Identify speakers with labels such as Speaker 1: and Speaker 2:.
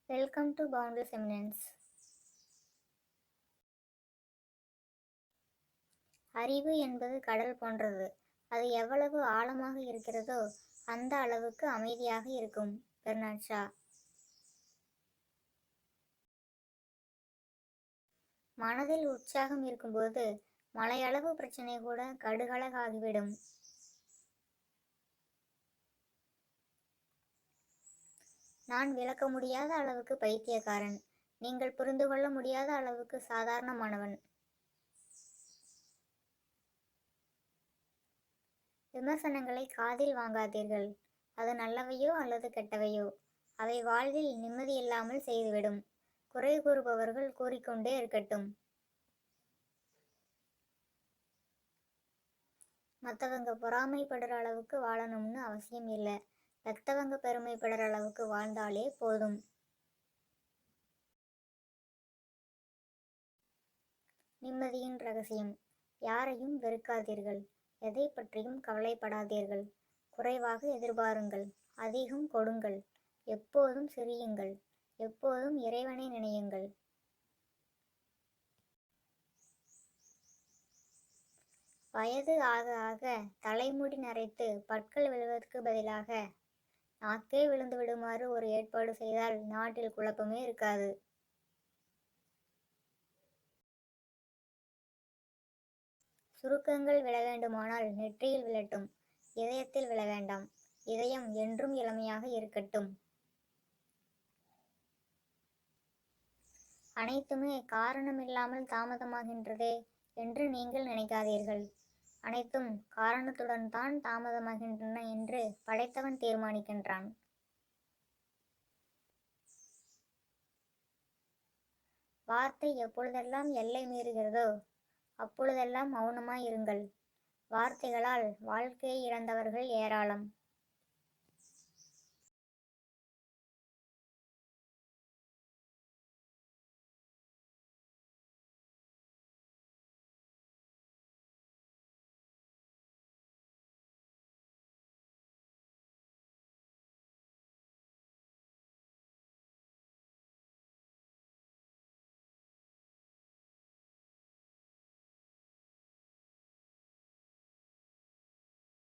Speaker 1: Welcome to பவுண்டலஸ் eminence. அறிவு என்பது கடல் போன்றது. அது எவ்வளவு ஆழமாக இருக்கிறதோ அந்த அளவுக்கு அமைதியாக இருக்கும். Bernard Shaw. மனதில் உற்சாகம் இருக்கும்போது மலையளவு பிரச்சனை கூட கடுகளகாகிவிடும். நான் விளக்க முடியாத அளவுக்கு பைத்தியக்காரன். நீங்கள் புரிந்து கொள்ள முடியாத அளவுக்கு சாதாரணமானவன். விமர்சனங்களை காதில் வாங்காதீர்கள். அது நல்லவையோ அல்லது கெட்டவையோ, அவை வாழ்வில் நிம்மதியில்லாமல் செய்துவிடும். குறை கூறுபவர்கள் கூறிக்கொண்டே இருக்கட்டும். மற்றவங்க பொறாமைப்படுற அளவுக்கு வாழணும்னு அவசியம் இல்லை. பெத்தவங்க பெருமைப்படுற அளவுக்கு வாழ்ந்தாலே போதும். நிம்மதியின் ரகசியம்: யாரையும் வெறுக்காதீர்கள். எதை பற்றியும் கவலைப்படாதீர்கள். குறைவாக எதிர்பாருங்கள், அதிகம் கொடுங்கள். எப்போதும் சிரியுங்கள், எப்போதும் இறைவனை நினையுங்கள். வயது ஆக ஆக தலைமுடி நரைத்து பற்கள் விழுவதற்கு பதிலாக நாக்கே விழுந்து விடுமாறு ஒரு ஏற்பாடு செய்தால் நாட்டில் குழப்பமே இருக்காது. சுருக்கங்கள் விழ வேண்டுமானால் நெற்றியில் விழட்டும், இதயத்தில் விழ வேண்டாம். இதயம் என்றும் இளமையாக இருக்கட்டும். அனைத்துமே காரணமில்லாமல் தாமதமாகின்றதே என்று நீங்கள் நினைக்காதீர்கள். அனைத்தும் காரணத்துடன் தான் தாமதமாகின்றன என்று படைத்தவன் தீர்மானிக்கின்றான். வார்த்தை எப்பொழுதெல்லாம் எல்லை மீறுகிறதோ அப்பொழுதெல்லாம் மௌனமாய் இருங்கள். வார்த்தைகளால் வாழ்க்கையை இழந்தவர்கள் ஏராளம்.